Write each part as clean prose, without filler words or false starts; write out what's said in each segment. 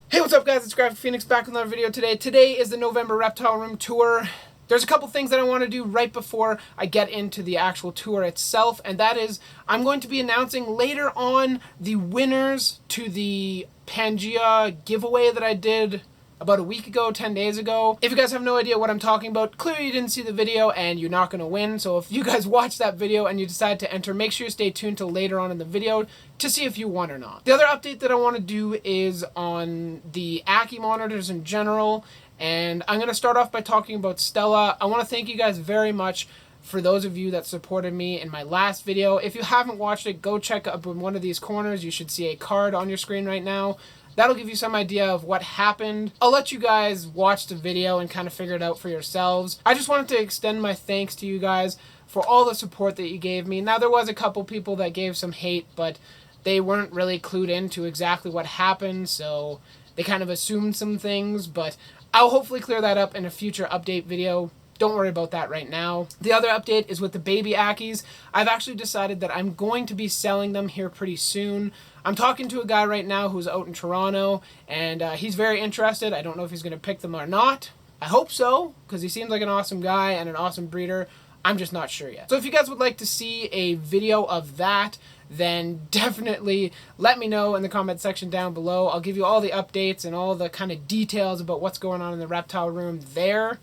Hey, what's up guys? It's Graphic Phoenix back with another video today. Today is the November Reptile Room Tour. There's a couple things that I want to do right before I get into the actual tour itself, and that is I'm going to be announcing later on the winners to the Pangea giveaway that I did about a week ago, 10 days ago. If you guys have no idea what I'm talking about, clearly you didn't see the video and you're not going to win. So if you guys watch that video and you decide to enter, make sure you stay tuned till later on in the video to see if you won or not. The other update that I want to do is on the Aqui monitors in general. And I'm going to start off by talking about Stella. I want to thank you guys very much for those of you that supported me in my last video. If you haven't watched it, go check up in one of these corners. You should see a card on your screen right now. That'll give you some idea of what happened. I'll let you guys watch the video and kind of figure it out for yourselves. I just wanted to extend my thanks to you guys for all the support that you gave me. Now, there was a couple people that gave some hate, but they weren't really clued into exactly what happened, so they kind of assumed some things, but I'll hopefully clear that up in a future update video. Don't worry about that right now. The other update is with the baby Ackies. I've actually decided that I'm going to be selling them here pretty soon. I'm talking to a guy right now who's out in Toronto, and he's very interested. I don't know if he's going to pick them or not. I hope so, because he seems like an awesome guy and an awesome breeder. I'm just not sure yet. So if you guys would like to see a video of that, then definitely let me know in the comment section down below. I'll give you all the updates and all the kind of details about what's going on in the reptile room there.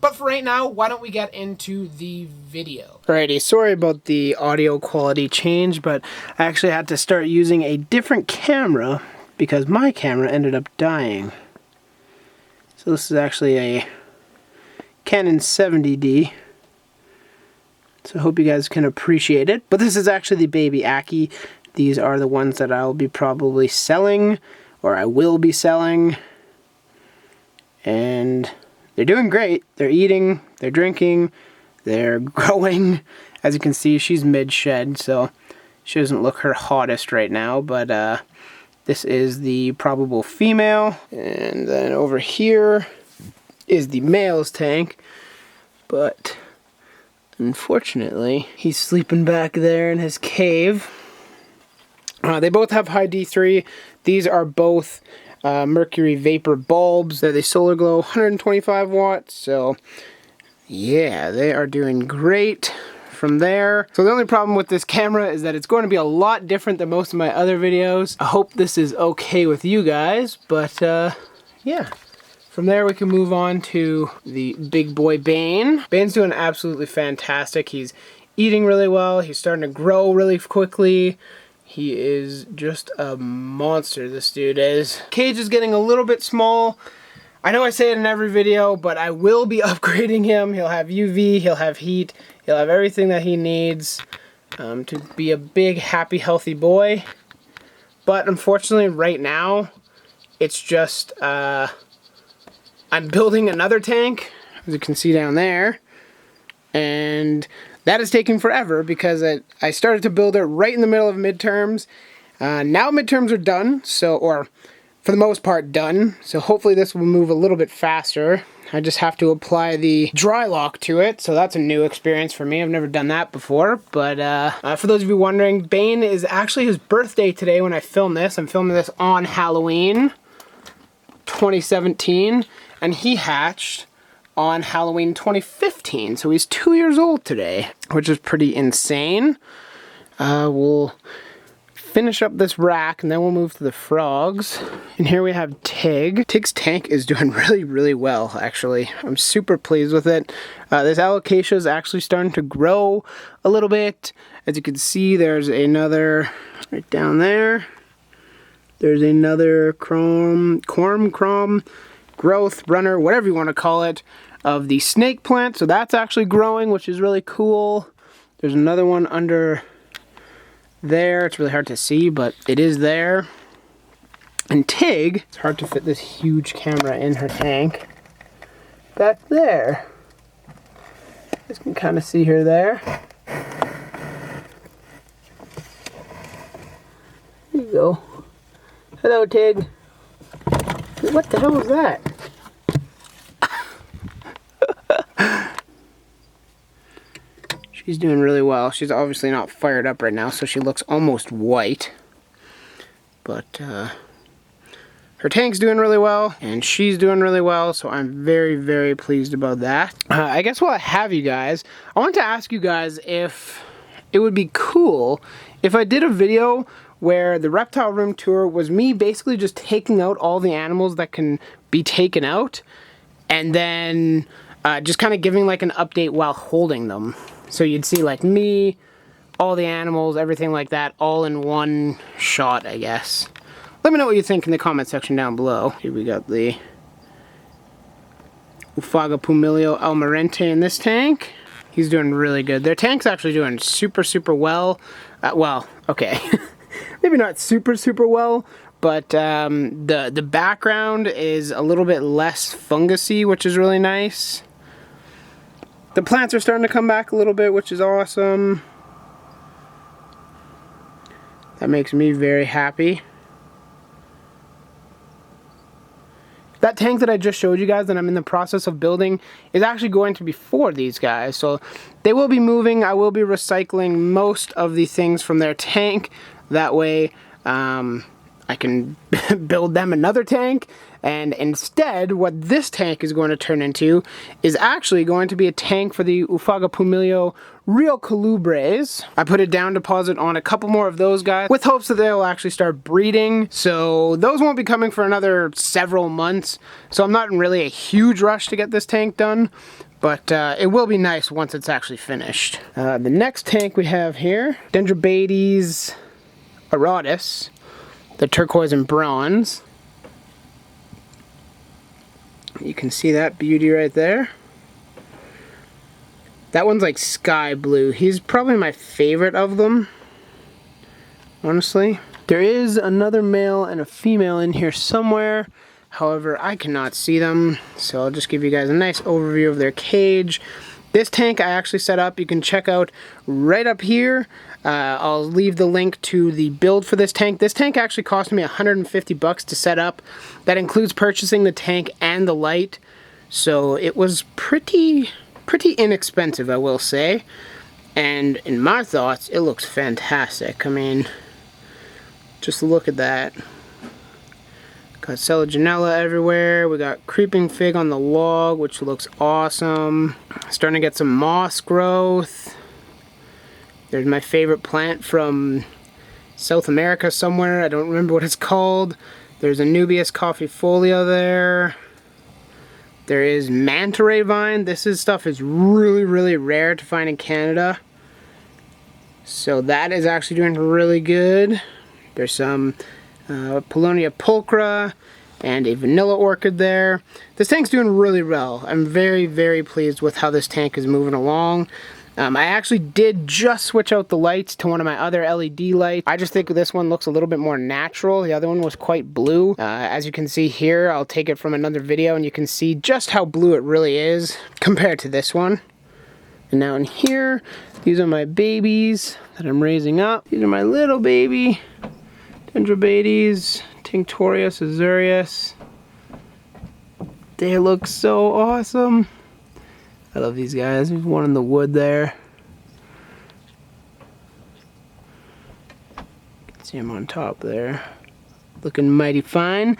But for right now, why don't we get into the video? Alrighty, sorry about the audio quality change, but I actually had to start using a different camera because my camera ended up dying. So this is actually a Canon 70D. So I hope you guys can appreciate it. But this is actually the baby Aqui. These are the ones that I'll be probably selling, or I will be selling. And they're doing great. They're eating, they're drinking, they're growing. As you can see, she's mid-shed, so she doesn't look her hottest right now, but this is the probable female. And then over here is the male's tank, but unfortunately, he's sleeping back there in his cave. They both have high D3. These are both mercury vapor bulbs. They're the Solar Glow 125 watts, so yeah, they are doing great from there. So the only problem with this camera is that it's going to be a lot different than most of my other videos. I hope this is okay with you guys, but yeah. From there we can move on to the big boy Bane. Bane's doing absolutely fantastic. He's eating really well, he's starting to grow really quickly. He is just a monster, this dude is. Cage is getting a little bit small. I know I say it in every video, but I will be upgrading him. He'll have UV, he'll have heat, he'll have everything that he needs to be a big, happy, healthy boy. But unfortunately, right now, it's just, I'm building another tank, as you can see down there, and that is taking forever because I started to build it right in the middle of midterms. Now midterms are done, or for the most part done, so hopefully this will move a little bit faster. I just have to apply the dry lock to it, so that's a new experience for me. I've never done that before, but for those of you wondering, Bane is actually his birthday today when I film this. I'm filming this on Halloween 2017, and he hatched on Halloween 2015, so he's 2 years old today, which is pretty insane. We'll finish up this rack, and then we'll move to the frogs. And here we have Tig. Tig's tank is doing really, really well, actually. I'm super pleased with it. This Alocasia is actually starting to grow a little bit. As you can see, there's another right down there. There's another chrome growth runner, whatever you want to call it, of the snake plant. So that's actually growing, which is really cool. There's another one under there. It's really hard to see, but it is there. And Tig, it's hard to fit this huge camera in her tank. Back there. You guys can kind of see her there. There you go. Hello, Tig. What the hell was that? She's doing really well. She's obviously not fired up right now, so she looks almost white. But her tank's doing really well, and she's doing really well, so I'm very, very pleased about that. I guess while I have you guys, I want to ask you guys if it would be cool if I did a video where the reptile room tour was me basically just taking out all the animals that can be taken out, and then just kind of giving like an update while holding them. So you'd see like me, all the animals, everything like that, all in one shot, I guess. Let me know what you think in the comment section down below. Here we got the Alocasia almirante in this tank. He's doing really good. Their tank's actually doing super, super well. Well, okay. Maybe not super, super well, but the background is a little bit less fungusy, which is really nice. The plants are starting to come back a little bit, which is awesome. That makes me very happy. That tank that I just showed you guys that I'm in the process of building is actually going to be for these guys. So they will be moving. I will be recycling most of the things from their tank. That way I can build them another tank. And instead, what this tank is going to turn into is actually going to be a tank for the Alocasia real colubres. I put a down deposit on a couple more of those guys with hopes that they'll actually start breeding. So those won't be coming for another several months. So I'm not in really a huge rush to get this tank done, but it will be nice once it's actually finished. The next tank we have here, Dendrobates Aurorus, the turquoise and bronze. You can see that beauty right there. That one's like sky blue. He's probably my favorite of them, honestly. There is another male and a female in here somewhere. However, I cannot see them, so I'll just give you guys a nice overview of their cage. This tank I actually set up, you can check out right up here. I'll leave the link to the build for this tank. This tank actually cost me 150 bucks to set up. That includes purchasing the tank and the light. So it was pretty inexpensive, I will say. And in my thoughts, it looks fantastic. I mean, just look at that. Got Selaginella everywhere. We got creeping fig on the log, which looks awesome. Starting to get some moss growth. There's my favorite plant from South America somewhere. I don't remember what it's called. There's a Nubius coffeefolia there. There is manta ray vine. This stuff is really, really rare to find in Canada. So that is actually doing really good. There's some Paulownia pulchra and a vanilla orchid there. This tank's doing really well. I'm very, very pleased with how this tank is moving along. I actually did just switch out the lights to one of my other LED lights. I just think this one looks a little bit more natural. The other one was quite blue. As you can see here, I'll take it from another video and you can see just how blue it really is compared to this one. And now in here, these are my babies that I'm raising up. These are my little baby Dendrobates, Tinctoria, Aurorus. They look so awesome. I love these guys. There's one in the wood there. You can see him on top there. Looking mighty fine.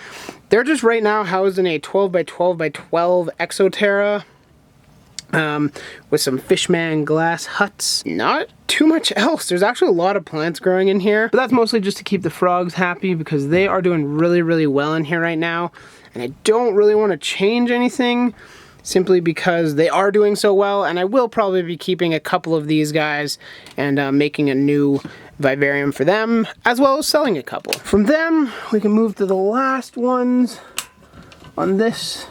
They're just right now housed in a 12 by 12 by 12 Exoterra with some fishman glass huts. Not too much else. There's actually a lot of plants growing in here, but that's mostly just to keep the frogs happy because they are doing really, really well in here right now. And I don't really want to change anything, simply because they are doing so well, and I will probably be keeping a couple of these guys and making a new vivarium for them, as well as selling a couple. From them, we can move to the last ones on this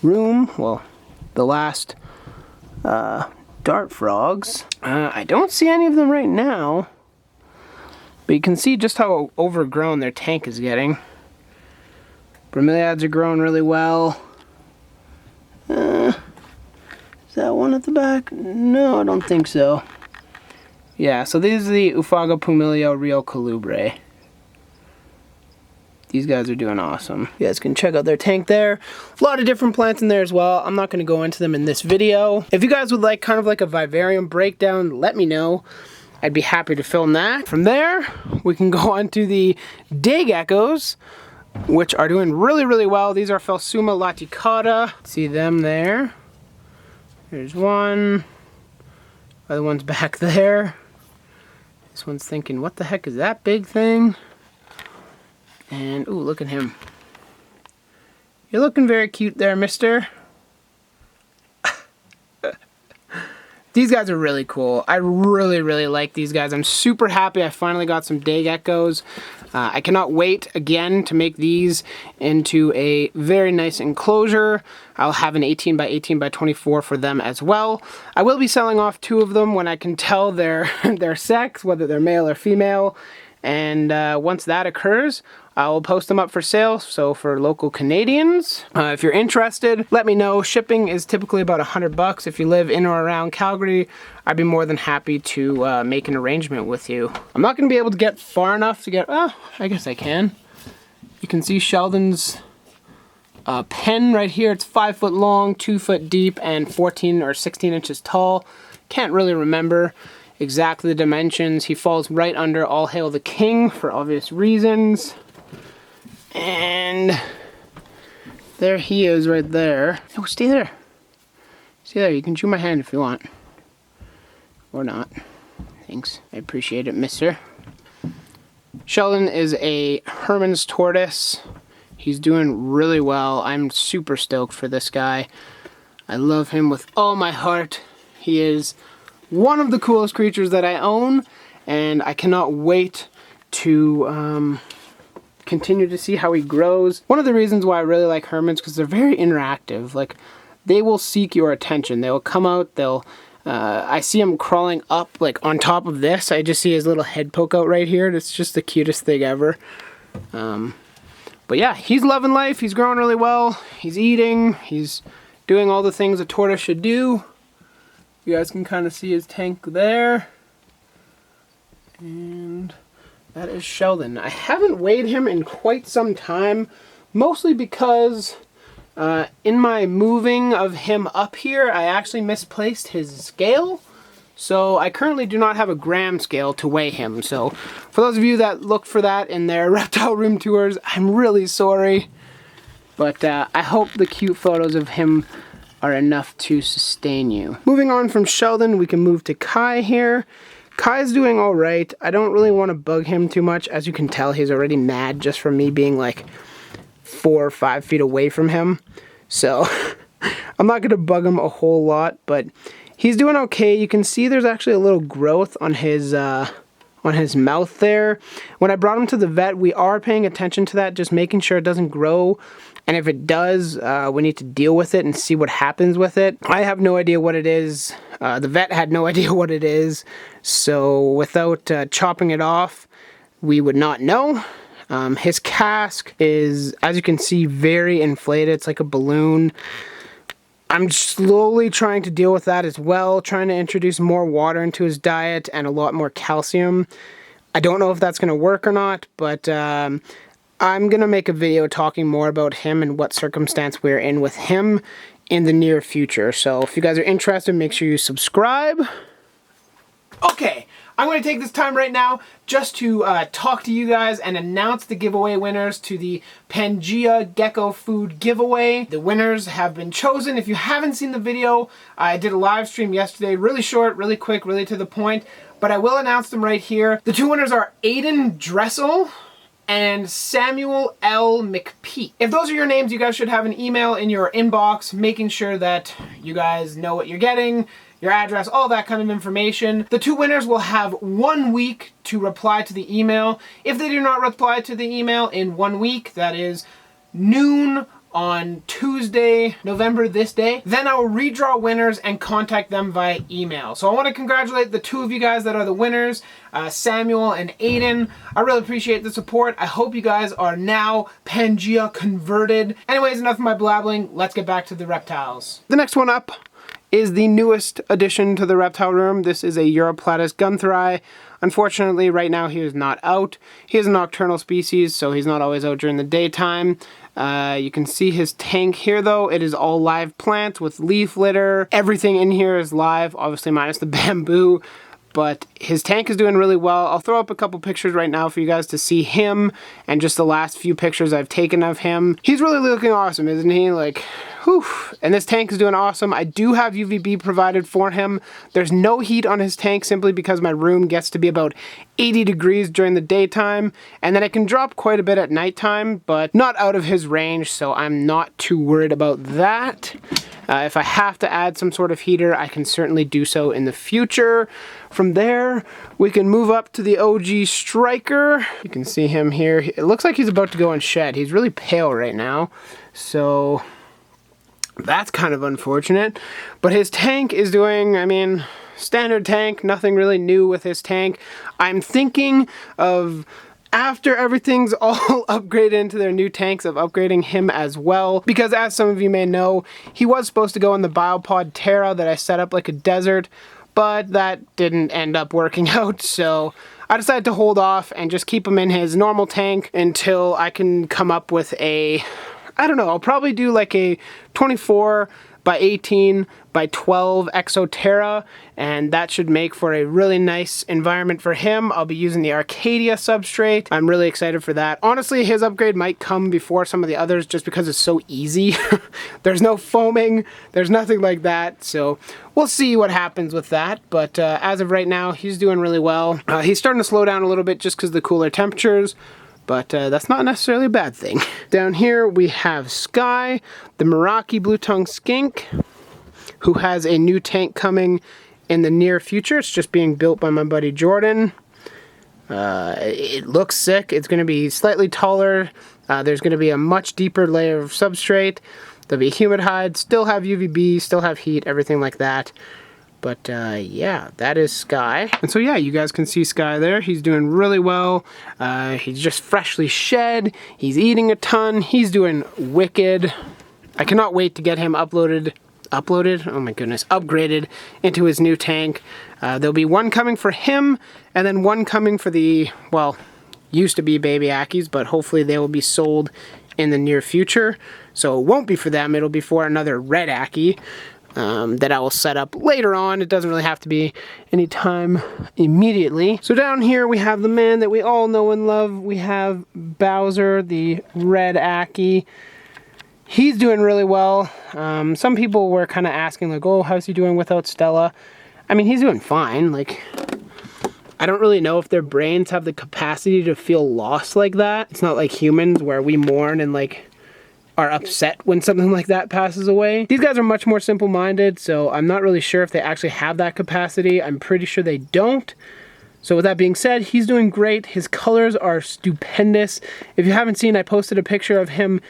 room. Well, the last dart frogs. I don't see any of them right now, but you can see just how overgrown their tank is getting. Bromeliads are growing really well. Is that one at the back? No, I don't think so. Yeah, so these are the Alocasia real colubres. These guys are doing awesome. You guys can check out their tank there. A lot of different plants in there as well. I'm not going to go into them in this video. If you guys would like kind of like a vivarium breakdown, let me know. I'd be happy to film that. From there, we can go on to the day geckos. which are doing really, really well. These are Phelsuma laticata. See them there. There's one. Other one's back there. This one's thinking, what the heck is that big thing? And, ooh, look at him. You're looking very cute there, mister. These guys are really cool. I really, really like these guys. I'm super happy I finally got some day geckos. I cannot wait, again, to make these into a very nice enclosure. I'll have an 18 by 18 by 24 for them as well. I will be selling off 2 of them when I can tell their sex, whether they're male or female. And once that occurs, I will post them up for sale, so for local Canadians. If you're interested, let me know. Shipping is typically about $100. If you live in or around Calgary, I'd be more than happy to make an arrangement with you. I'm not going to be able to get far enough to get, oh, I guess I can. You can see Sheldon's pen right here. It's 5 foot long, 2 foot deep, and 14 or 16 inches tall. Can't really remember exactly the dimensions. He falls right under All Hail the King for obvious reasons. And there he is right there. Oh, stay there. Stay there. You can chew my hand if you want. Or not. Thanks. I appreciate it, mister. Sheldon is a Herman's tortoise. He's doing really well. I'm super stoked for this guy. I love him with all my heart. He is one of the coolest creatures that I own, and I cannot wait to continue to see how he grows. One of the reasons why I really like Hermans, because they're very interactive. Like, they will seek your attention. They will come out, they'll, I see him crawling up, like, on top of this. I just see his little head poke out right here. It's just the cutest thing ever. But yeah, he's loving life. He's growing really well. He's eating. He's doing all the things a tortoise should do. You guys can kind of see his tank there. And that is Sheldon. I haven't weighed him in quite some time, mostly because in my moving of him up here, I actually misplaced his scale. So I currently do not have a gram scale to weigh him. So for those of you that look for that in their reptile room tours, I'm really sorry. But I hope the cute photos of him are enough to sustain you. Moving on from Sheldon, we can move to Kai here. Kai's doing all right. I don't really want to bug him too much. As you can tell, he's already mad just from me being like 4 or 5 feet away from him. So I'm not going to bug him a whole lot, but he's doing okay. You can see there's actually a little growth on his mouth there. When I brought him to the vet, we are paying attention to that, just making sure it doesn't grow. And if it does, we need to deal with it and see what happens with it. I have no idea what it is. The vet had no idea what it is. So without chopping it off, we would not know. His casque is, as you can see, very inflated. It's like a balloon. I'm slowly trying to deal with that as well, trying to introduce more water into his diet and a lot more calcium. I don't know if that's going to work or not, but I'm going to make a video talking more about him and what circumstance we're in with him in the near future. So if you guys are interested, make sure you subscribe. Okay, I'm going to take this time right now just to talk to you guys and announce the giveaway winners to the Pangea Gecko Food giveaway. The winners have been chosen. If you haven't seen the video, I did a live stream yesterday, really short, really quick, really to the point, but I will announce them right here. The 2 winners are Aiden Dressel and Samuel L. McPeak. If those are your names, you guys should have an email in your inbox making sure that you guys know what you're getting, your address, all that kind of information. The 2 winners will have 1 week to reply to the email. If they do not reply to the email in 1 week, that is noon on Tuesday, November this day, then I will redraw winners and contact them via email. So I want to congratulate the 2 of you guys that are the winners, Samuel and Aiden. I really appreciate the support. I hope you guys are now Pangea converted. Anyways, enough of my blabbling. Let's get back to the reptiles. The next one up is the newest addition to the reptile room. This is a Europlatus Guntheri. Unfortunately, right now he is not out. He is a nocturnal species, so he's not always out during the daytime. You can see his tank here though. It is all live plants with leaf litter. Everything in here is live, obviously minus the bamboo. but his tank is doing really well. I'll throw up a couple pictures right now for you guys to see him and just the last few pictures I've taken of him. He's really looking awesome, isn't he? Like, whew. And this tank is doing awesome. I do have UVB provided for him. There's no heat on his tank simply because my room gets to be about 80 degrees during the daytime, and then it can drop quite a bit at nighttime, but not out of his range, so I'm not too worried about that. If I have to add some sort of heater, I can certainly do so in the future. From there, we can move up to the OG Striker. You can see him here. It looks like he's about to go and shed. He's really pale right now, so that's kind of unfortunate. But his tank is doing, I mean, standard tank, nothing really new with his tank. I'm thinking of, after everything's all upgraded into their new tanks, of upgrading him as well, because as some of you may know, he was supposed to go in the Biopod Terra that I set up like a desert, but that didn't end up working out, so I decided to hold off and just keep him in his normal tank until I can come up with a, I don't know, I'll probably do like a 24 by 18 by 12 Exoterra, and that should make for a really nice environment for him. I'll be using the Arcadia substrate. I'm really excited for that. Honestly, his upgrade might come before some of the others just because it's so easy. There's no foaming, there's nothing like that, so we'll see what happens with that. But as of right now, he's doing really well. He's starting to slow down a little bit just because of the cooler temperatures, but that's not necessarily a bad thing. Down here we have Sky, the Meraki blue-tongued skink, who has a new tank coming in the near future. It's just being built by my buddy Jordan. It looks sick. It's going to be slightly taller. There's going to be a much deeper layer of substrate. There'll be a humid hide, still have UVB, still have heat, everything like that. But yeah, that is Sky. And so yeah, you guys can see Sky there. He's doing really well. He's just freshly shed. He's eating a ton. He's doing wicked. I cannot wait to get him uploaded, oh my goodness, upgraded into his new tank. There'll be one coming for him, and then one coming for the, well, used to be baby Ackies, but hopefully they will be sold in the near future. So it won't be for them, it'll be for another red Ackie that I will set up later on. It doesn't really have to be anytime immediately. So down here we have the man that we all know and love. We have Bowser, the red Ackie. He's doing really well. Some people were kind of asking like, oh, how's he doing without Stella? I mean, he's doing fine. Like, I don't really know if their brains have the capacity to feel loss like that. It's not like humans where we mourn and like are upset when something like that passes away. These guys are much more simple-minded, so I'm not really sure if they actually have that capacity. I'm pretty sure they don't. So with that being said, he's doing great. His colors are stupendous. If you haven't seen, I posted a picture of him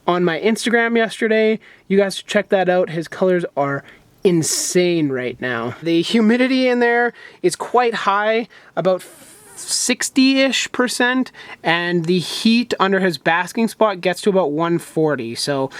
on my Instagram yesterday. You guys should check that out. His colors are insane right now. The humidity in there is quite high, about 60-ish%, and the heat under his basking spot gets to about 140. So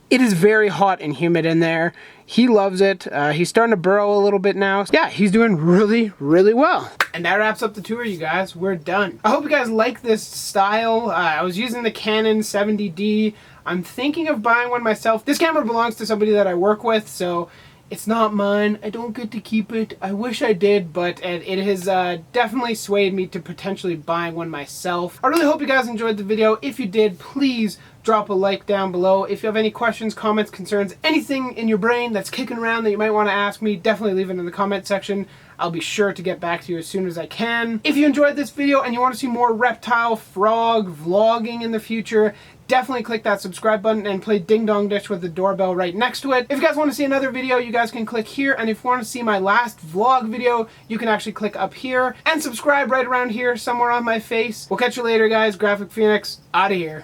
it is very hot and humid in there. He loves it. He's starting to burrow a little bit now. Yeah, he's doing really, really well. And that wraps up the tour, you guys. We're done. I hope you guys like this style. I was using the Canon 70D. I'm thinking of buying one myself. This camera belongs to somebody that I work with, so it's not mine. I don't get to keep it. I wish I did, but it has definitely swayed me to potentially buying one myself. I really hope you guys enjoyed the video. If you did, please drop a like down below. If you have any questions, comments, concerns, anything in your brain that's kicking around that you might want to ask me, definitely leave it in the comment section. I'll be sure to get back to you as soon as I can. If you enjoyed this video and you want to see more reptile, frog, vlogging in the future, definitely click that subscribe button and play Ding Dong Ditch with the doorbell right next to it. If you guys want to see another video, you guys can click here, and if you want to see my last vlog video, you can actually click up here and subscribe right around here somewhere on my face. We'll catch you later, guys. Graphic Phoenix, out of here.